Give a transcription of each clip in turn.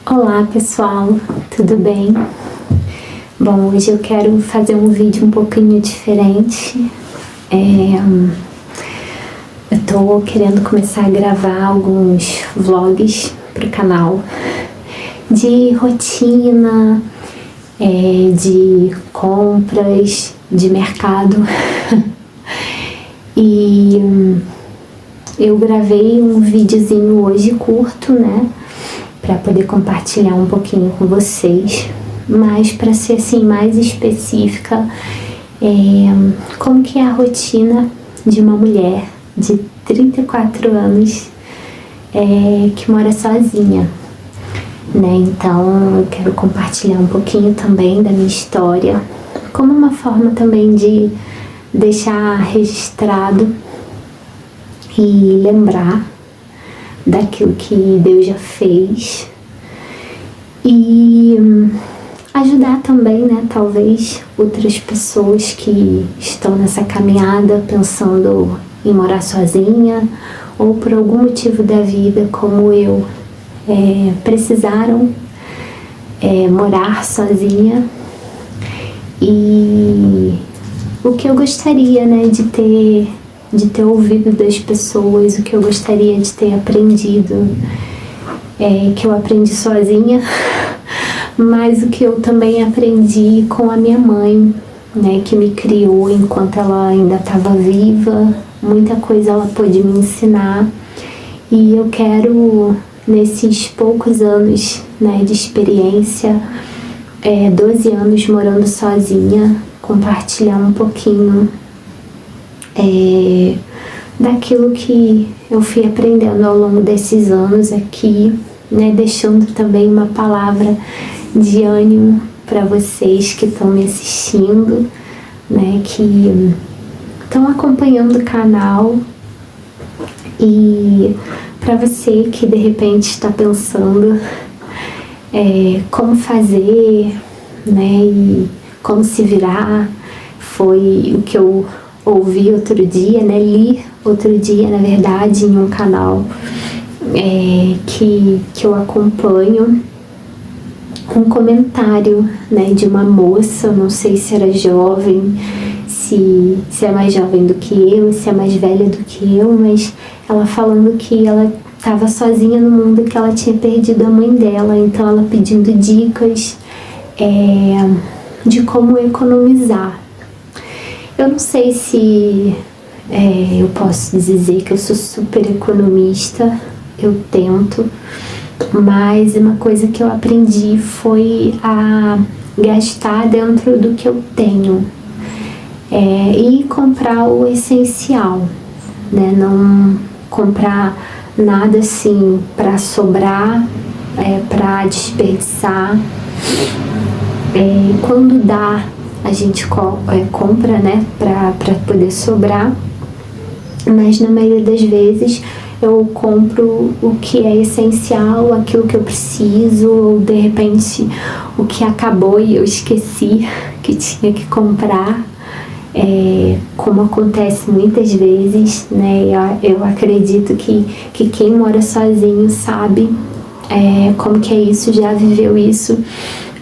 Olá pessoal, tudo bem? Bom, hoje eu quero fazer um vídeo um pouquinho diferente. Eu tô querendo começar a gravar alguns vlogs pro canal de rotina, de compras, de mercado. E eu gravei um videozinho hoje curto, né? Para poder compartilhar um pouquinho com vocês, mas para ser assim mais específica, como que é a rotina de uma mulher de 34 anos que mora sozinha, né? Então eu quero compartilhar um pouquinho também da minha história, como uma forma também de deixar registrado e lembrar daquilo que Deus já fez e ajudar também, né, talvez outras pessoas que estão nessa caminhada pensando em morar sozinha ou por algum motivo da vida como eu precisaram morar sozinha. E o que eu gostaria, né, de ter ouvido das pessoas, o que eu gostaria de ter aprendido, que eu aprendi sozinha, mas o que eu também aprendi com a minha mãe, né, que me criou enquanto ela ainda estava viva. Muita coisa ela pôde me ensinar e eu quero, nesses poucos anos, né, de experiência, 12 anos morando sozinha, compartilhar um pouquinho daquilo que eu fui aprendendo ao longo desses anos aqui, né, deixando também uma palavra de ânimo para vocês que estão me assistindo, né, que estão acompanhando o canal, e para você que de repente está pensando como fazer, né, e como se virar. Foi o que eu ouvi outro dia, né, li outro dia, na verdade, em um canal que eu acompanho, um comentário, né, de uma moça, não sei se era jovem, se é mais jovem do que eu, se é mais velha do que eu, mas ela falando que ela estava sozinha no mundo, que ela tinha perdido a mãe dela, então ela pedindo dicas de como economizar. Eu não sei se eu posso dizer que eu sou super economista, eu tento, mas uma coisa que eu aprendi foi a gastar dentro do que eu tenho e comprar o essencial, né? Não comprar nada assim para sobrar, para desperdiçar. Quando dá, a gente compra, né, para poder sobrar, mas na maioria das vezes eu compro o que é essencial, aquilo que eu preciso, ou de repente o que acabou e eu esqueci que tinha que comprar, como acontece muitas vezes, né? Eu acredito que quem mora sozinho sabe como que é isso, já viveu isso,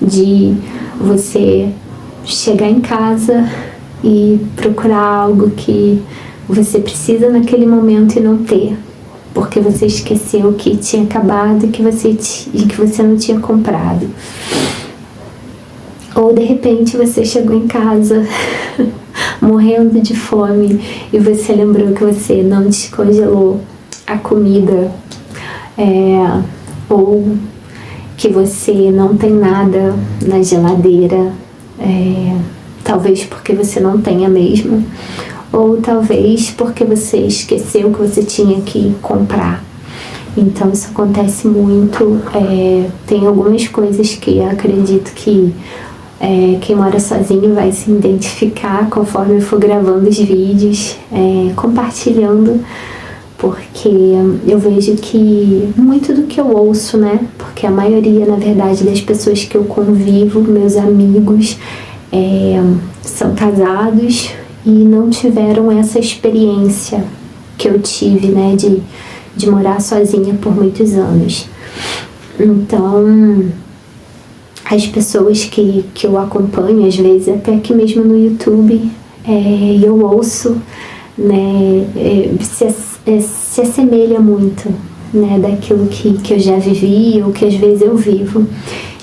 de você chegar em casa e procurar algo que você precisa naquele momento e não ter, porque você esqueceu que tinha acabado e que você não tinha comprado. Ou de repente você chegou em casa morrendo de fome e você lembrou que você não descongelou a comida, ou que você não tem nada na geladeira, talvez porque você não tenha mesmo, ou talvez porque você esqueceu que você tinha que comprar. Então isso acontece muito. Tem algumas coisas que eu acredito que quem mora sozinho vai se identificar conforme eu for gravando os vídeos, compartilhando, porque eu vejo que muito do que eu ouço, né, porque a maioria, na verdade, das pessoas que eu convivo, meus amigos, são casados e não tiveram essa experiência que eu tive, né, de morar sozinha por muitos anos. Então, as pessoas que eu acompanho, às vezes até aqui mesmo no YouTube, eu ouço, né, se assemelha muito, né, daquilo que eu já vivi ou que às vezes eu vivo.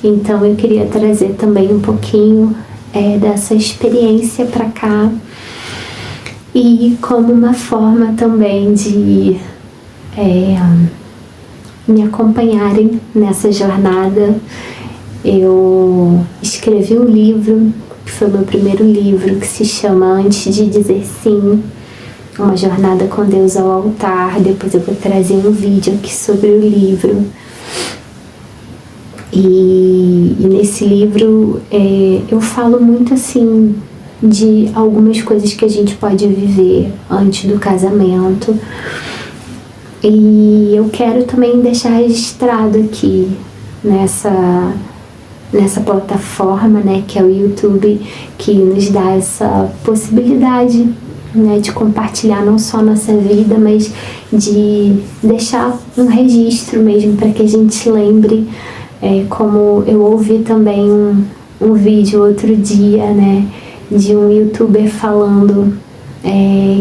Então eu queria trazer também um pouquinho dessa experiência para cá, e como uma forma também de me acompanharem nessa jornada. Eu escrevi um livro, que foi o meu primeiro livro, que se chama Antes de Dizer Sim, uma jornada com Deus ao altar. Depois eu vou trazer um vídeo aqui sobre o livro. E nesse livro eu falo muito assim de algumas coisas que a gente pode viver antes do casamento. E eu quero também deixar registrado aqui nessa plataforma, né, que é o YouTube, que nos dá essa possibilidade, né, de compartilhar não só nossa vida, mas de deixar um registro mesmo, para que a gente lembre, como eu ouvi também um vídeo outro dia, né, de um youtuber falando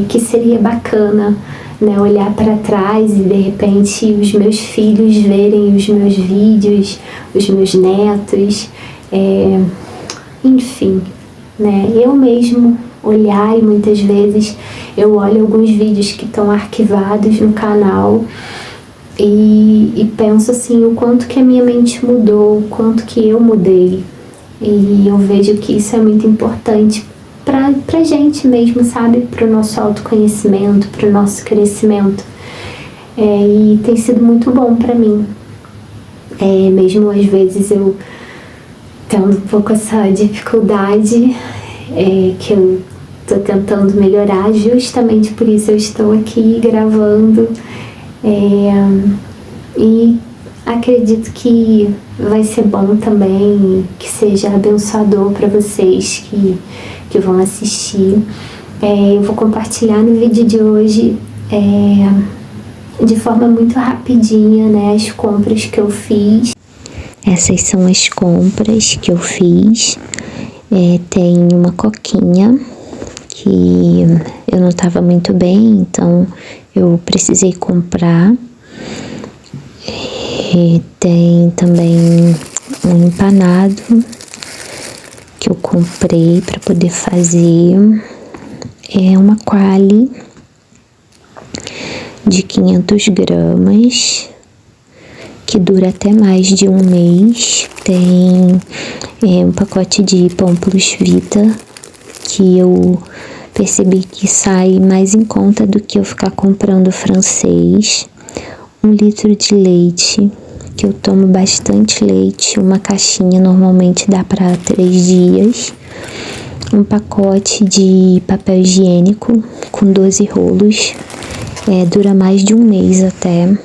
que seria bacana, né, olhar para trás e de repente os meus filhos verem os meus vídeos, os meus netos, enfim, né, eu mesmo olhar. E muitas vezes eu olho alguns vídeos que estão arquivados no canal e penso assim, o quanto que a minha mente mudou, o quanto que eu mudei. E eu vejo que isso é muito importante pra gente mesmo, sabe? Pro nosso autoconhecimento, pro nosso crescimento. E tem sido muito bom pra mim. Mesmo às vezes eu tendo um pouco essa dificuldade, que eu tô tentando melhorar, justamente por isso eu estou aqui gravando. E acredito que vai ser bom também, que seja abençoador para vocês que vão assistir. Eu vou compartilhar no vídeo de hoje, de forma muito rapidinha, né, as compras que eu fiz. Essas são as compras que eu fiz. Tem uma coquinha que eu não estava muito bem, então eu precisei comprar. Tem também um empanado que eu comprei para poder fazer. Uma quali de 500 gramas, que dura até mais de um mês. Tem um pacote de pão plus vita, que eu percebi que sai mais em conta do que eu ficar comprando francês. 1 litro de leite, que eu tomo bastante leite, uma caixinha normalmente dá para 3 dias. Um pacote de papel higiênico com 12 rolos, dura mais de um mês até.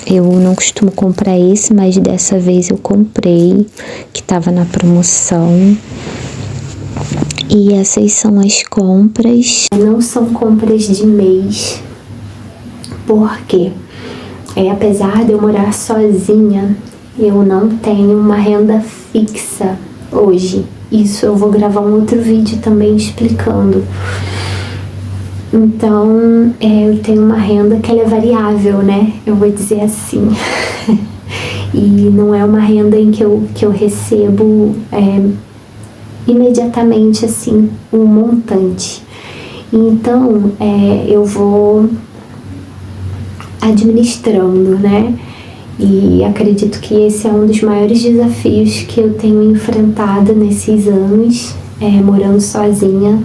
Eu não costumo comprar esse, mas dessa vez eu comprei, que estava na promoção. E essas são as compras. Não são compras de mês, porque apesar de eu morar sozinha, eu não tenho uma renda fixa hoje. Isso eu vou gravar um outro vídeo também explicando. Então, eu tenho uma renda que ela é variável, né? Eu vou dizer assim. E não é uma renda em que eu recebo imediatamente, assim, um montante. Então, eu vou administrando, né? E acredito que esse é um dos maiores desafios que eu tenho enfrentado nesses anos, morando sozinha.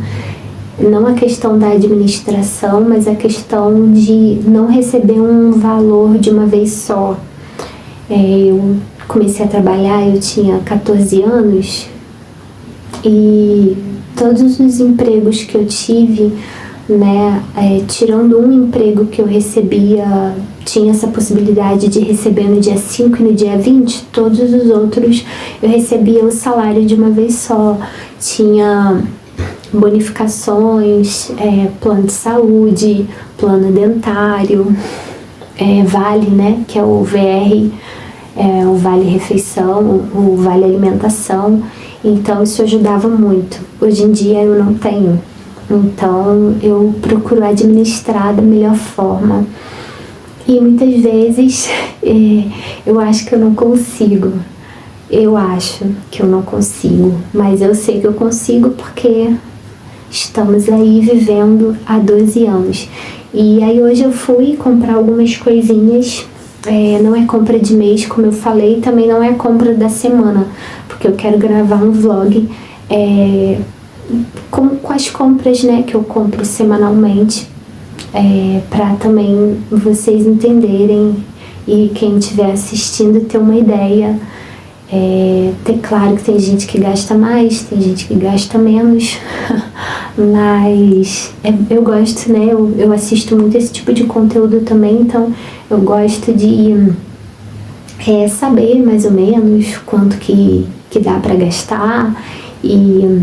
Não a questão da administração, mas a questão de não receber um valor de uma vez só. Eu comecei a trabalhar, eu tinha 14 anos, e todos os empregos que eu tive, né, tirando um emprego que eu recebia, tinha essa possibilidade de receber no dia 5 e no dia 20, todos os outros eu recebia o salário de uma vez só. Tinha bonificações, plano de saúde, plano dentário, vale, né, que é o VR, o vale refeição, o vale alimentação, então isso ajudava muito. Hoje em dia eu não tenho, então eu procuro administrar da melhor forma. E muitas vezes eu acho que eu não consigo. Eu acho que eu não consigo, mas eu sei que eu consigo porque estamos aí vivendo há 12 anos. E aí hoje eu fui comprar algumas coisinhas, não é compra de mês, como eu falei, também não é compra da semana, porque eu quero gravar um vlog com as compras, né, que eu compro semanalmente, para também vocês entenderem e quem estiver assistindo ter uma ideia. Ter claro que tem gente que gasta mais, tem gente que gasta menos, mas eu gosto, né? Eu assisto muito esse tipo de conteúdo também, então eu gosto de saber mais ou menos quanto que dá para gastar e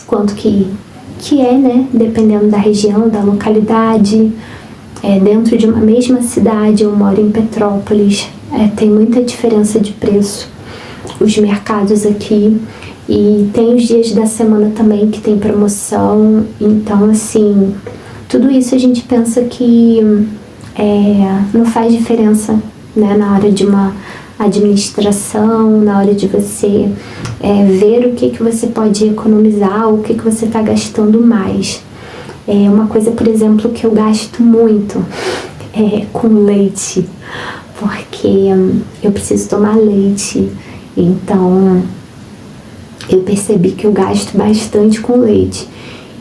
quanto que é, né? Dependendo da região, da localidade. Dentro de uma mesma cidade, eu moro em Petrópolis, tem muita diferença de preço. Os mercados aqui, e tem os dias da semana também que tem promoção, então assim, tudo isso a gente pensa que não faz diferença, né, na hora de uma administração, na hora de você ver o que você pode economizar, o que você está gastando mais. Uma coisa, por exemplo, que eu gasto muito com leite, porque eu preciso tomar leite. Então, eu percebi que eu gasto bastante com leite.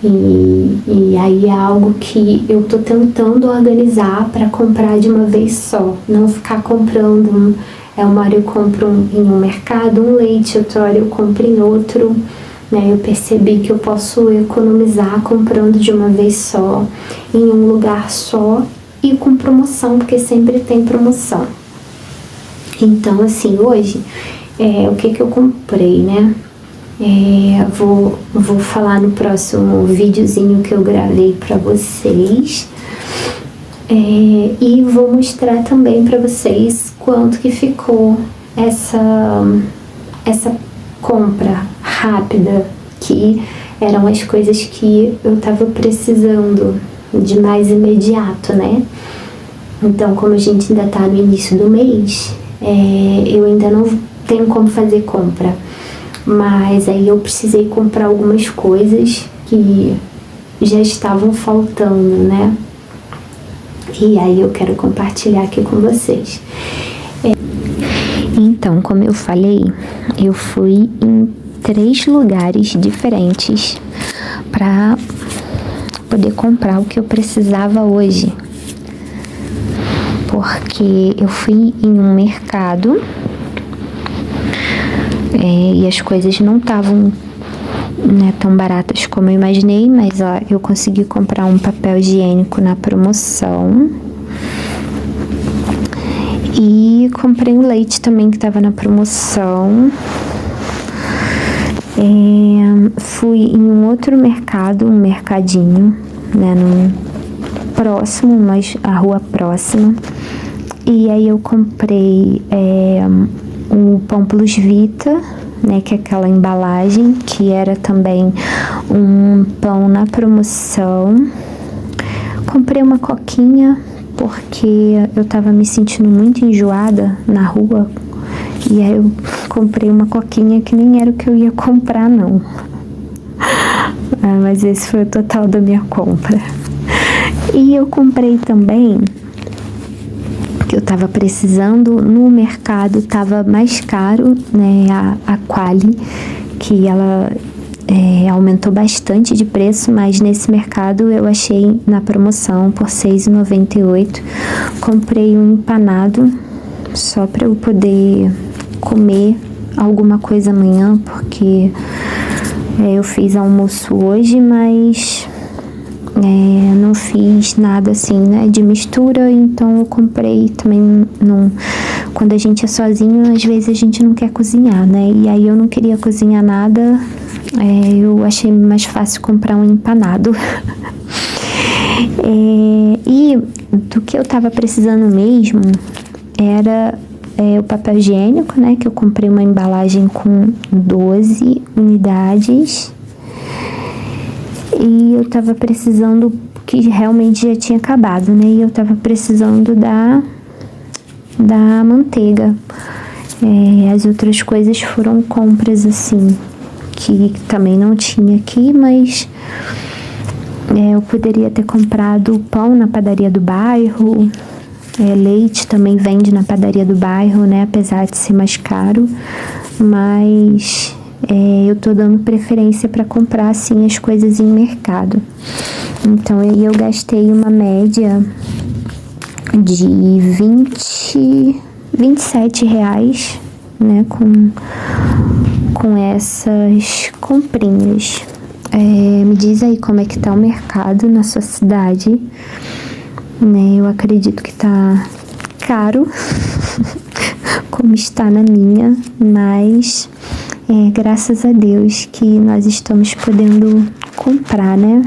E aí é algo que eu tô tentando organizar para comprar de uma vez só. Não ficar comprando. Uma hora eu compro em um mercado um leite, outra hora eu compro em outro. Né? Eu percebi que eu posso economizar comprando de uma vez só, em um lugar só e com promoção, porque sempre tem promoção. Então, assim, hoje... o que eu comprei, né? Vou falar no próximo videozinho que eu gravei pra vocês. E vou mostrar também pra vocês quanto que ficou essa compra rápida, que eram as coisas que eu tava precisando de mais imediato, né? Então, como a gente ainda tá no início do mês, eu ainda não tenho como fazer compra, mas aí eu precisei comprar algumas coisas que já estavam faltando, né? E aí eu quero compartilhar aqui com vocês. Então, como eu falei, eu fui em 3 lugares diferentes para poder comprar o que eu precisava hoje, porque eu fui em um mercado e as coisas não estavam, né, tão baratas como eu imaginei, mas eu consegui comprar um papel higiênico na promoção e comprei um leite também que estava na promoção. Fui em um outro mercado, um mercadinho, né, próximo, mas a rua próxima, e aí eu comprei o Pão Plus Vita, né, que é aquela embalagem, que era também um pão na promoção. Comprei uma coquinha, porque eu tava me sentindo muito enjoada na rua, e aí eu comprei uma coquinha que nem era o que eu ia comprar, não. Mas esse foi o total da minha compra. E eu comprei também, que eu tava precisando, no mercado tava mais caro, né, a Qualy, que ela aumentou bastante de preço, mas nesse mercado eu achei na promoção por R$ 6,98. Comprei um empanado só para eu poder comer alguma coisa amanhã, porque eu fiz almoço hoje, mas não fiz nada assim, né, de mistura, então eu comprei também. Quando a gente é sozinho, às vezes a gente não quer cozinhar, né, e aí eu não queria cozinhar nada, eu achei mais fácil comprar um empanado. E do que eu tava precisando mesmo era o papel higiênico, né, que eu comprei uma embalagem com 12 unidades e eu tava precisando, que realmente já tinha acabado, né, e eu tava precisando da manteiga. As outras coisas foram compras assim, que também não tinha aqui, mas eu poderia ter comprado pão na padaria do bairro, leite também vende na padaria do bairro, né, apesar de ser mais caro, mas eu tô dando preferência para comprar assim as coisas em mercado. Então eu gastei uma média de R$27, né, com essas comprinhas. Me diz aí como é que tá o mercado na sua cidade, né? Eu acredito que tá caro, como está na minha, mas graças a Deus que nós estamos podendo comprar, né?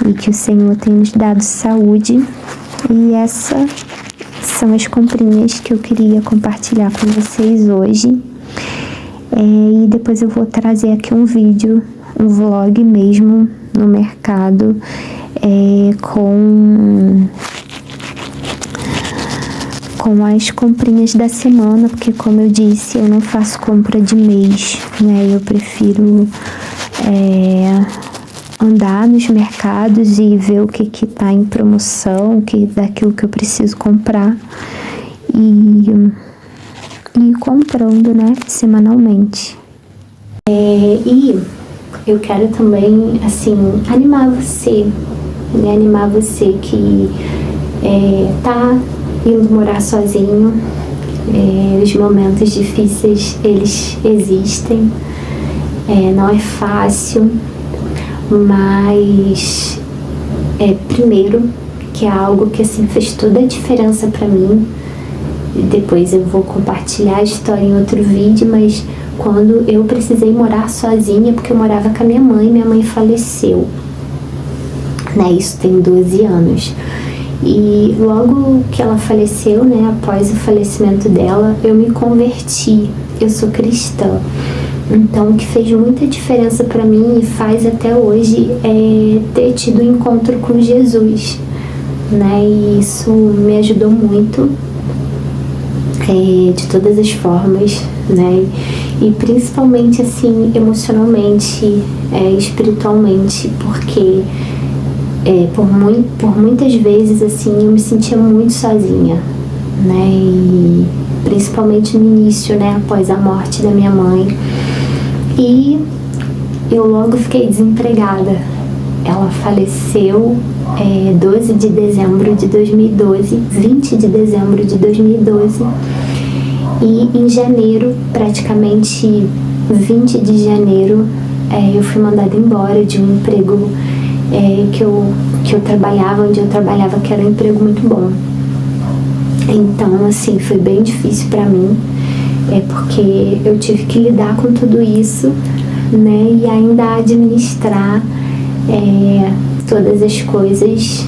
E que o Senhor tem nos dado saúde. E essas são as comprinhas que eu queria compartilhar com vocês hoje. E depois eu vou trazer aqui um vídeo, um vlog mesmo no mercado, com as comprinhas da semana, porque como eu disse, eu não faço compra de mês, né? Eu prefiro andar nos mercados e ver o que tá em promoção, daquilo que eu preciso comprar e ir comprando, né, semanalmente. E eu quero também, assim, animar você, né, que tá indo morar sozinho. Os momentos difíceis, eles existem, não é fácil, mas primeiro que é algo que assim fez toda a diferença para mim. Depois eu vou compartilhar a história em outro vídeo, mas quando eu precisei morar sozinha, porque eu morava com a minha mãe faleceu, né, isso tem 12 anos, e logo que ela faleceu, né, após o falecimento dela, eu me converti, eu sou cristã. Então, o que fez muita diferença para mim e faz até hoje é ter tido um encontro com Jesus, né? E isso me ajudou muito, de todas as formas, né? E principalmente, assim, emocionalmente, espiritualmente, porque por muitas vezes, assim, eu me sentia muito sozinha, né? E principalmente no início, né? Após a morte da minha mãe. E eu logo fiquei desempregada. Ela faleceu 12 de dezembro de 2012, 20 de dezembro de 2012. E em janeiro, praticamente 20 de janeiro, eu fui mandada embora de um emprego que eu trabalhava, onde eu trabalhava, que era um emprego muito bom. Então, assim, foi bem difícil para mim. Porque eu tive que lidar com tudo isso, né, e ainda administrar todas as coisas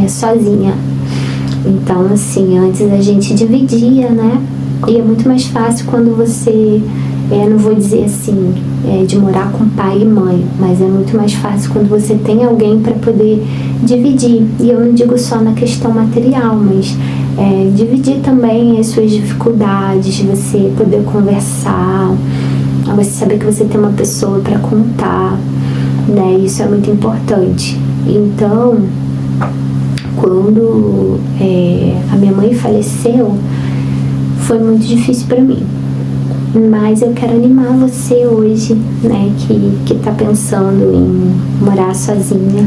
sozinha. Então, assim, antes a gente dividia, né, e é muito mais fácil quando você, não vou dizer assim, de morar com pai e mãe, mas é muito mais fácil quando você tem alguém para poder dividir. E eu não digo só na questão material, mas dividir também as suas dificuldades, você poder conversar, você saber que você tem uma pessoa para contar, né? Isso é muito importante. Então, quando a minha mãe faleceu, foi muito difícil para mim. Mas eu quero animar você hoje, né, que tá pensando em morar sozinha,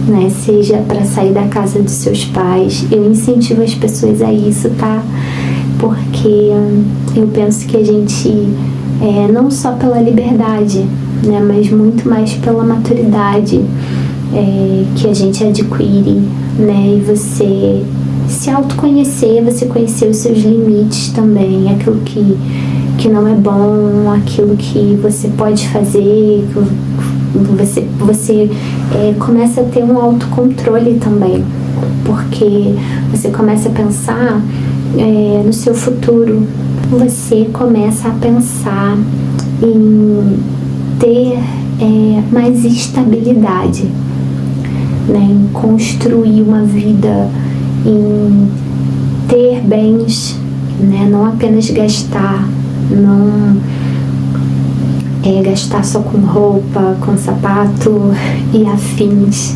né, seja para sair da casa dos seus pais. Eu incentivo as pessoas a isso, tá? Porque eu penso que a gente, não só pela liberdade, né, mas muito mais pela maturidade que a gente adquire, né, e você se autoconhecer, você conhecer os seus limites também, aquilo que não é bom, aquilo que você pode fazer, você começa a ter um autocontrole também, porque você começa a pensar no seu futuro, você começa a pensar em ter mais estabilidade, né? Em construir uma vida, em ter bens, né? Não apenas gastar, não gastar só com roupa, com sapato e afins,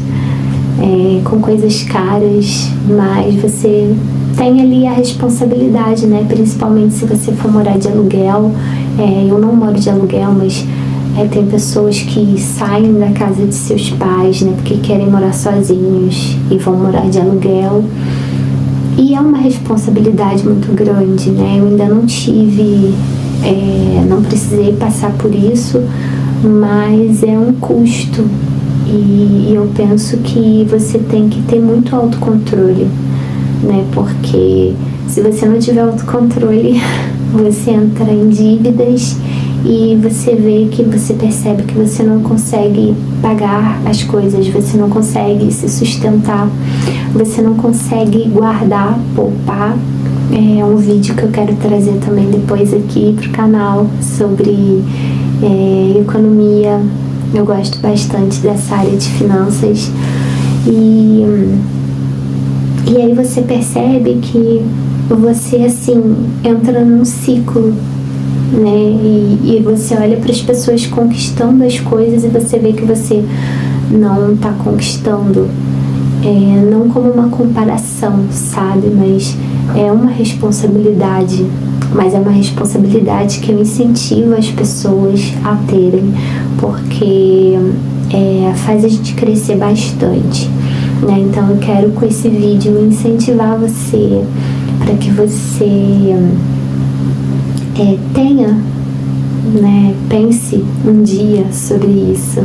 com coisas caras, mas você tem ali a responsabilidade, né? Principalmente se você for morar de aluguel. Eu não moro de aluguel, mas tem pessoas que saem da casa de seus pais, né? Porque querem morar sozinhos e vão morar de aluguel. E é uma responsabilidade muito grande, né? Eu ainda não tive, não precisei passar por isso, mas é um custo. E eu penso que você tem que ter muito autocontrole, né? Porque se você não tiver autocontrole, você entra em dívidas e você percebe que você não consegue pagar as coisas, você não consegue se sustentar, você não consegue guardar, poupar. É um vídeo que eu quero trazer também depois aqui pro canal sobre economia. Eu gosto bastante dessa área de finanças. E aí você percebe que você, assim, entra num ciclo, né? E você olha para as pessoas conquistando as coisas e você vê que você não está conquistando. Não como uma comparação, sabe? Mas é uma responsabilidade. Mas é uma responsabilidade que eu incentivo as pessoas a terem, porque faz a gente crescer bastante, né? Então eu quero com esse vídeo incentivar você para que você tenha, né, pense um dia sobre isso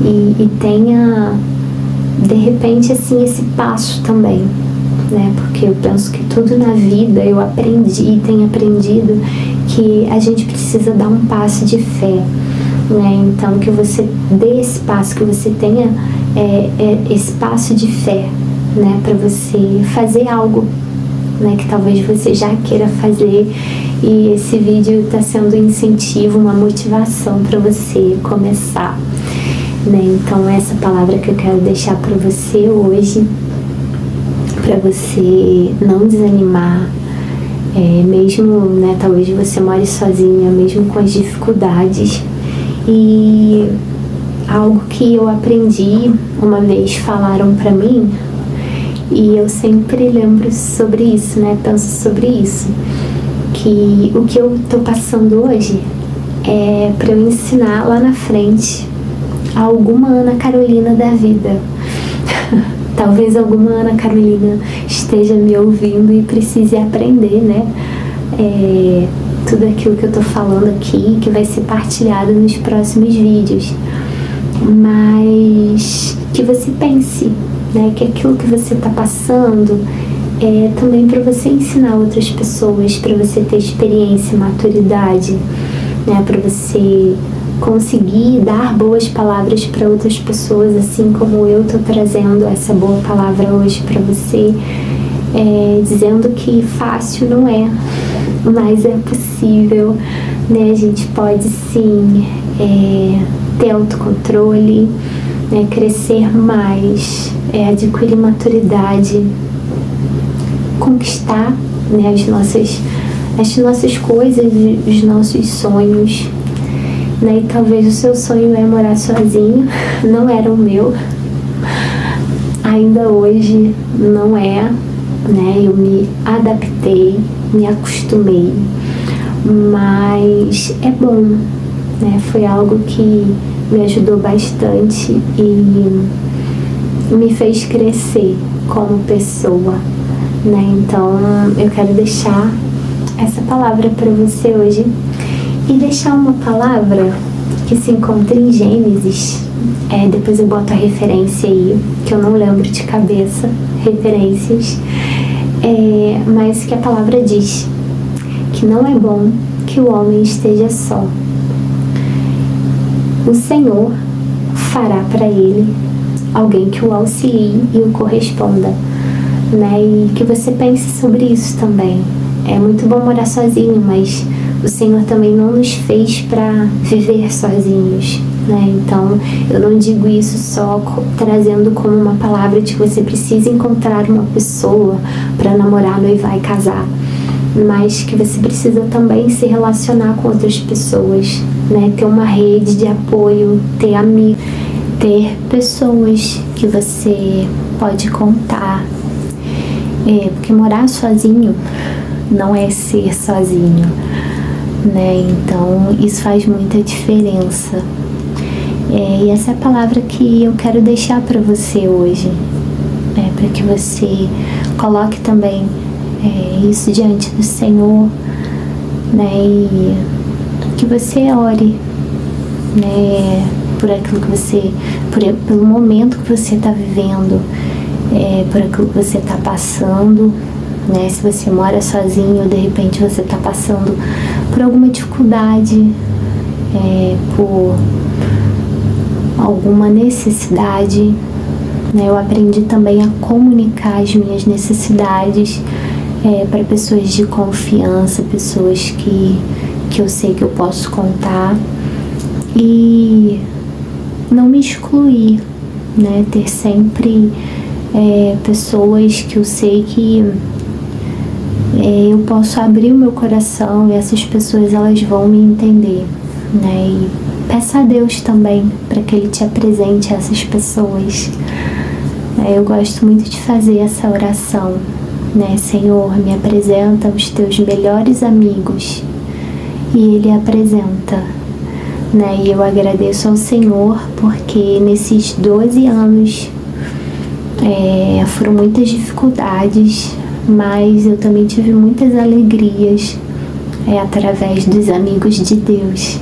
e tenha de repente assim esse passo também, né? Porque eu penso que tudo na vida eu aprendi e tenho aprendido que a gente precisa dar um passo de fé, né? Então que você dê esse passo, que você tenha esse passo de fé, né? Para você fazer algo, né? Que talvez você já queira fazer, e esse vídeo está sendo um incentivo, uma motivação para você começar, né? Então essa palavra que eu quero deixar para você hoje, para você não desanimar, mesmo, né, talvez você more sozinha, mesmo com as dificuldades. E algo que eu aprendi, uma vez falaram para mim, e eu sempre lembro sobre isso, né, penso sobre isso, que o que eu tô passando hoje é para eu ensinar lá na frente a alguma Ana Carolina da vida. Talvez alguma Ana Carolina esteja me ouvindo e precise aprender, né? Tudo aquilo que eu tô falando aqui, que vai ser partilhado nos próximos vídeos. Mas que você pense, né? Que aquilo que você tá passando é também para você ensinar outras pessoas, para você ter experiência, maturidade, né? Para você conseguir dar boas palavras para outras pessoas, assim como eu tô trazendo essa boa palavra hoje para você, dizendo que fácil não é, mas é possível, né? A gente pode sim ter autocontrole, né? Crescer mais, adquirir maturidade, conquistar, né? as nossas coisas, os nossos sonhos, né? E talvez o seu sonho é morar sozinho, não era o meu, ainda hoje não é, né? Eu me adaptei, me acostumei, mas é bom, né? Foi algo que me ajudou bastante e me fez crescer como pessoa, né? Então eu quero deixar essa palavra para você hoje e deixar uma palavra que se encontra em Gênesis. Depois eu boto a referência aí, que eu não lembro de cabeça, referências, mas que a palavra diz que não é bom que o homem esteja só. O Senhor fará para ele alguém que o auxilie e o corresponda. né? E que você pense sobre isso também. É muito bom morar sozinho, mas o Senhor também não nos fez para viver sozinhos, né? Então, eu não digo isso só trazendo como uma palavra de que você precisa encontrar uma pessoa para namorar, noivar e casar, mas que você precisa também se relacionar com outras pessoas, né? Ter uma rede de apoio, ter amigos, ter pessoas que você pode contar. Porque morar sozinho não é ser sozinho, né? Então isso faz muita diferença. E essa é a palavra que eu quero deixar para você hoje, para que você coloque também isso diante do Senhor, né? E que você ore, né? Por aquilo que você, pelo momento que você está vivendo, por aquilo que você está passando, né? Se você mora sozinho, ou de repente você está passando por alguma dificuldade, por alguma necessidade, né? Eu aprendi também a comunicar as minhas necessidades para pessoas de confiança, pessoas que eu sei que eu posso contar, e não me excluir, né? Ter sempre pessoas que eu sei que eu posso abrir o meu coração e essas pessoas elas vão me entender, né? E peça a Deus também para que Ele te apresente essas pessoas. Eu gosto muito de fazer essa oração, né? Senhor, me apresenta os teus melhores amigos, e Ele apresenta, né? E eu agradeço ao Senhor porque nesses 12 anos foram muitas dificuldades, mas eu também tive muitas alegrias através dos amigos de Deus.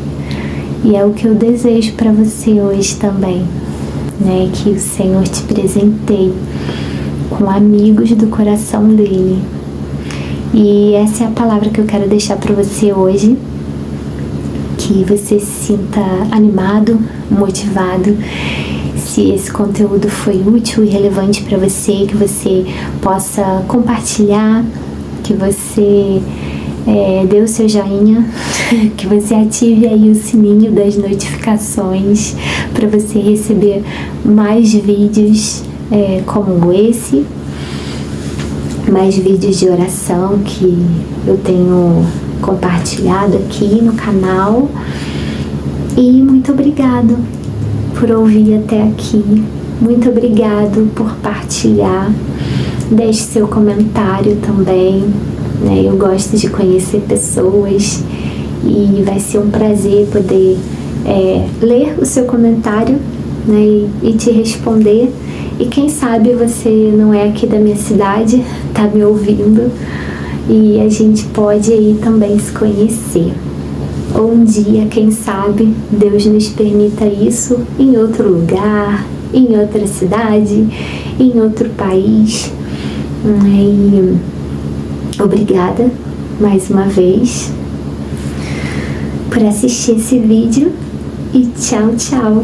E é o que eu desejo para você hoje também, né? Que o Senhor te presenteie com amigos do coração dele. E essa é a palavra que eu quero deixar para você hoje. Que você se sinta animado, motivado. Se esse conteúdo foi útil e relevante para você, que você possa compartilhar, que você dê o seu joinha, que você ative aí o sininho das notificações para você receber mais vídeos como esse, mais vídeos de oração que eu tenho compartilhado aqui no canal. E muito obrigado por ouvir até aqui, muito obrigado por partilhar, deixe seu comentário também, né? Eu gosto de conhecer pessoas e vai ser um prazer poder ler o seu comentário, né? E te responder. E quem sabe você não é aqui da minha cidade, tá me ouvindo, e a gente pode aí também se conhecer. Ou um dia, quem sabe, Deus nos permita isso em outro lugar, em outra cidade, em outro país. E obrigada mais uma vez por assistir esse vídeo e tchau, tchau!